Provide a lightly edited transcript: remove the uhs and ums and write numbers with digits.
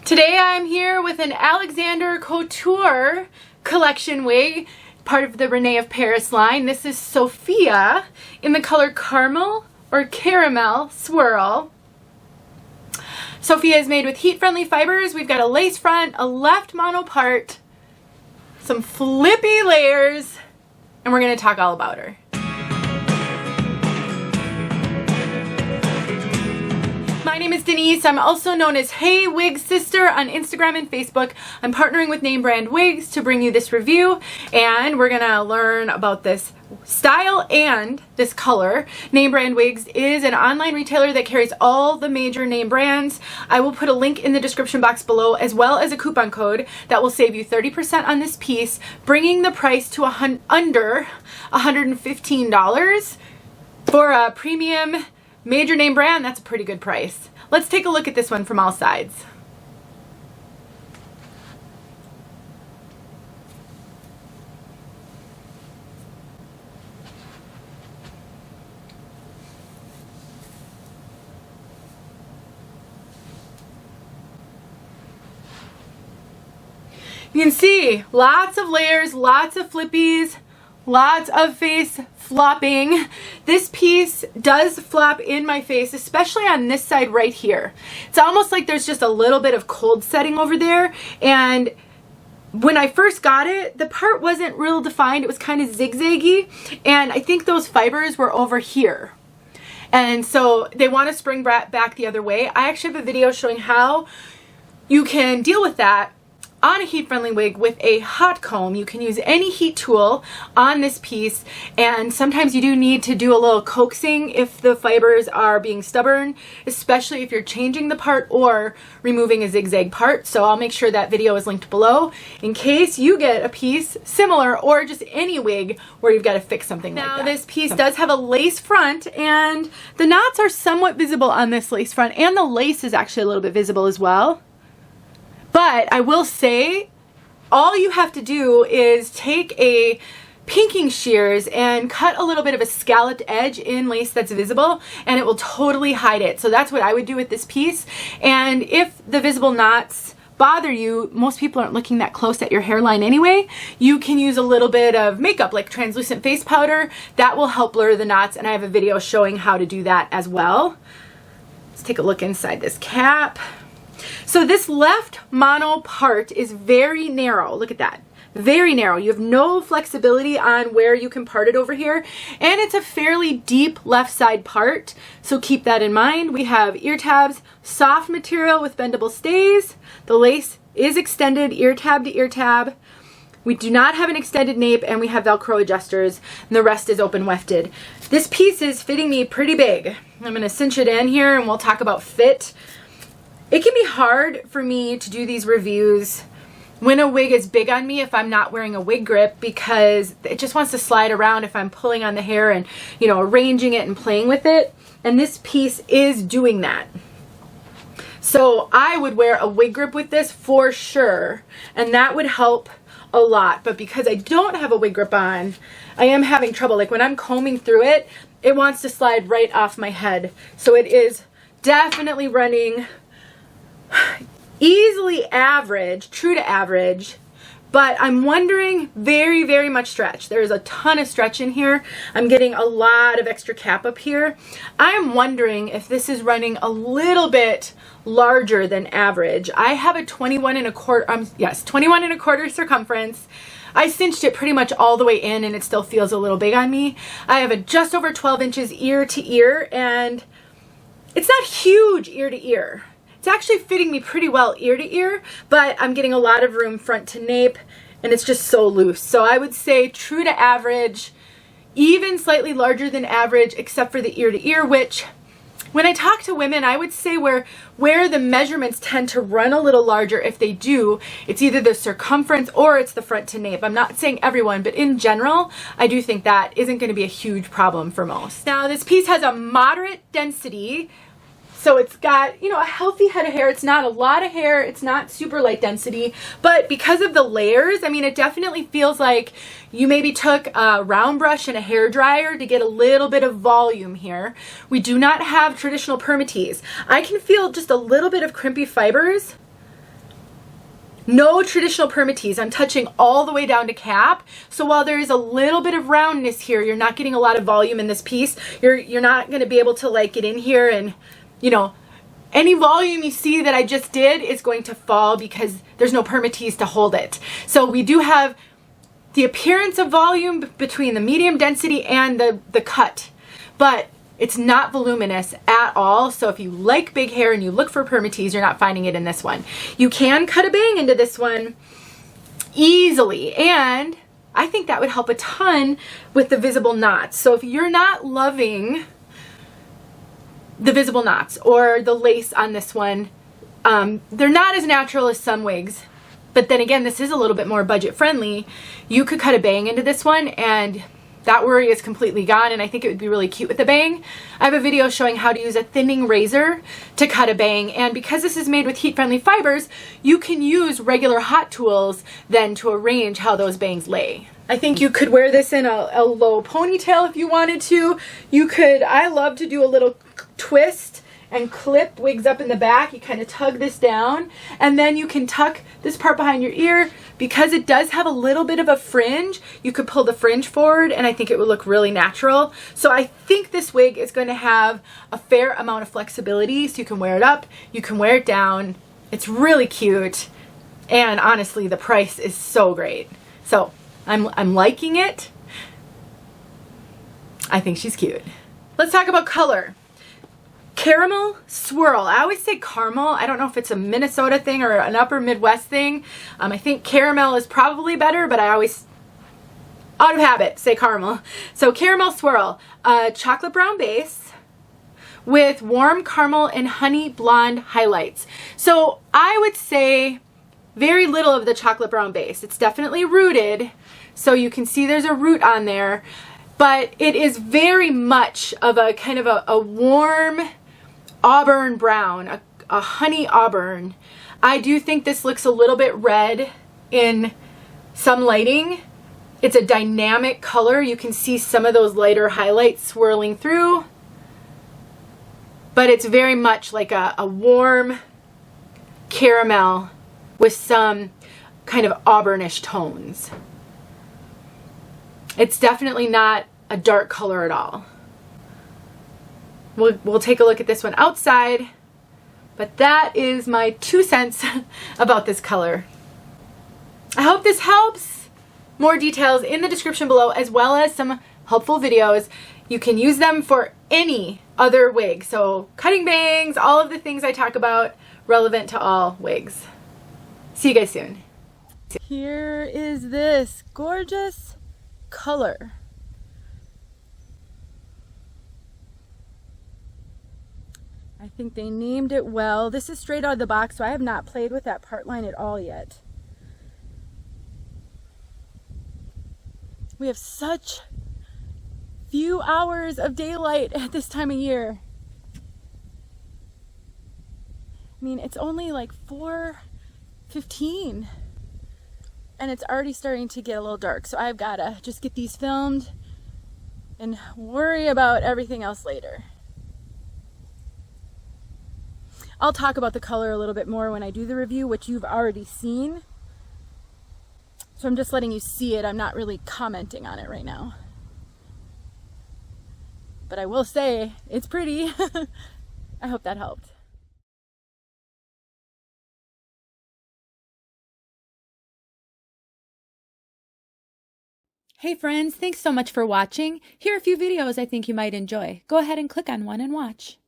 Today I'm here with an Alexander Couture collection wig, part of the Renee of Paris line. This is Sophia in the color Caramel or Caramel Swirl. Sophia is made with heat-friendly fibers. We've got a lace front, a left mono part, some flippy layers, and we're going to talk all about her. My name is Denise. I'm also known as Hey Wig Sister on Instagram and Facebook. I'm partnering with Name Brand Wigs to bring you this review, and we're gonna learn about this style and this color. Name Brand Wigs is an online retailer that carries all the major name brands. I will put a link in the description box below, as well as a coupon code that will save you 30% on this piece, bringing the price to under $115 for a premium major name brand. That's a pretty good price. Let's take a look at this one from all sides. You can see lots of layers, lots of flippies, lots of face flopping. This piece does flop in my face, especially on this side right here. It's almost like there's just a little bit of cold setting over there, and when I first got it, the part wasn't real defined. It was kind of zigzaggy, and I think those fibers were over here. And so they want to spring back the other way. I actually have a video showing how you can deal with that on a heat-friendly wig with a hot comb. You can use any heat tool on this piece, and sometimes you do need to do a little coaxing if the fibers are being stubborn, especially if you're changing the part or removing a zigzag part. So I'll make sure that video is linked below in case you get a piece similar, or just any wig where you've got to fix something like that. Now this piece does have a lace front, and the knots are somewhat visible on this lace front, and the lace is actually a little bit visible as well. But I will say, all you have to do is take a pinking shears and cut a little bit of a scalloped edge in lace that's visible, and it will totally hide it. So that's what I would do with this piece. And if the visible knots bother you, most people aren't looking that close at your hairline anyway, you can use a little bit of makeup like translucent face powder. That will help blur the knots, and I have a video showing how to do that as well. Let's take a look inside this cap. So this left mono part is very narrow. Look at that. Very narrow. You have no flexibility on where you can part it over here. And it's a fairly deep left side part, so keep that in mind. We have ear tabs, soft material with bendable stays. The lace is extended ear tab to ear tab. We do not have an extended nape, and we have Velcro adjusters, and the rest is open wefted. This piece is fitting me pretty big. I'm going to cinch it in here, and we'll talk about fit. It can be hard for me to do these reviews when a wig is big on me if I'm not wearing a wig grip, because it just wants to slide around if I'm pulling on the hair and, you know, arranging it and playing with it. And this piece is doing that. So I would wear a wig grip with this for sure, and that would help a lot. But because I don't have a wig grip on, I am having trouble. Like when I'm combing through it, it wants to slide right off my head. So it is definitely running easily average, true to average, but I'm wondering very, very much stretch. There's a ton of stretch in here. I'm getting a lot of extra cap up here. I'm wondering if this is running a little bit larger than average. I have a 21 1/4 circumference. I cinched it pretty much all the way in, and it still feels a little big on me. I have a just over 12 inches ear to ear, and it's not huge ear to ear. It's actually fitting me pretty well ear to ear, but I'm getting a lot of room front to nape, and it's just so loose. So I would say true to average, even slightly larger than average, except for the ear to ear, which when I talk to women, I would say where the measurements tend to run a little larger, if they do, it's either the circumference or it's the front to nape. I'm not saying everyone, but in general, I do think that isn't going to be a huge problem for most. Now, this piece has a moderate density. So it's got, you know, a healthy head of hair. It's not a lot of hair. It's not super light density. But because of the layers, I mean, it definitely feels like you maybe took a round brush and a hair dryer to get a little bit of volume here. We do not have traditional Permatease. I can feel just a little bit of crimpy fibers No traditional Permatease. I'm touching all the way down to cap. So while there is a little bit of roundness here, you're not getting a lot of volume in this piece. You're not going to be able to like get in here and, you know, any volume you see that I just did is going to fall because there's no Permatease to hold it. So we do have the appearance of volume between the medium density and the cut, but it's not voluminous at all. So if you like big hair and you look for Permatease, you're not finding it in this one. You can cut a bang into this one easily, and I think that would help a ton with the visible knots. So if you're not loving the visible knots or the lace on this one, they're not as natural as some wigs, but then again, this is a little bit more budget friendly. You could cut a bang into this one and that worry is completely gone, and I think it would be really cute with a bang. I have a video showing how to use a thinning razor to cut a bang, and because this is made with heat-friendly fibers, you can use regular hot tools then to arrange how those bangs lay. I think you could wear this in a low ponytail if you wanted to. You could, I love to do a little twist and clip wigs up in the back. You kind of tug this down, and then you can tuck this part behind your ear. Because it does have a little bit of a fringe, you could pull the fringe forward and I think it would look really natural. So I think this wig is going to have a fair amount of flexibility, so you can wear it up, you can wear it down. It's really cute, and honestly the price is so great. So I'm liking it. I think she's cute. Let's talk about color. Caramel Swirl. I always say caramel. I don't know if it's a Minnesota thing or an upper Midwest thing. I think caramel is probably better, but I always, out of habit, say caramel. So Caramel Swirl, chocolate brown base with warm caramel and honey blonde highlights. So I would say very little of the chocolate brown base. It's definitely rooted, so you can see there's a root on there, but it is very much of a kind of a warm auburn brown, a honey auburn. I do think this looks a little bit red in some lighting. It's a dynamic color. You can see some of those lighter highlights swirling through, but it's very much like a warm caramel with some kind of auburnish tones. It's definitely not a dark color at all. We'll take a look at this one outside, but that is my 2 cents about this color. I hope this helps. More details in the description below, as well as some helpful videos. You can use them for any other wig. So cutting bangs, all of the things I talk about, relevant to all wigs. See you guys soon. Here is this gorgeous color. I think they named it well. This is straight out of the box, so I have not played with that part line at all yet. We have such few hours of daylight at this time of year. I mean, it's only like 4:15 and it's already starting to get a little dark, so I've got to just get these filmed and worry about everything else later. I'll talk about the color a little bit more when I do the review, which you've already seen. So I'm just letting you see it. I'm not really commenting on it right now. But I will say, it's pretty. I hope that helped. Hey friends, thanks so much for watching. Here are a few videos I think you might enjoy. Go ahead and click on one and watch.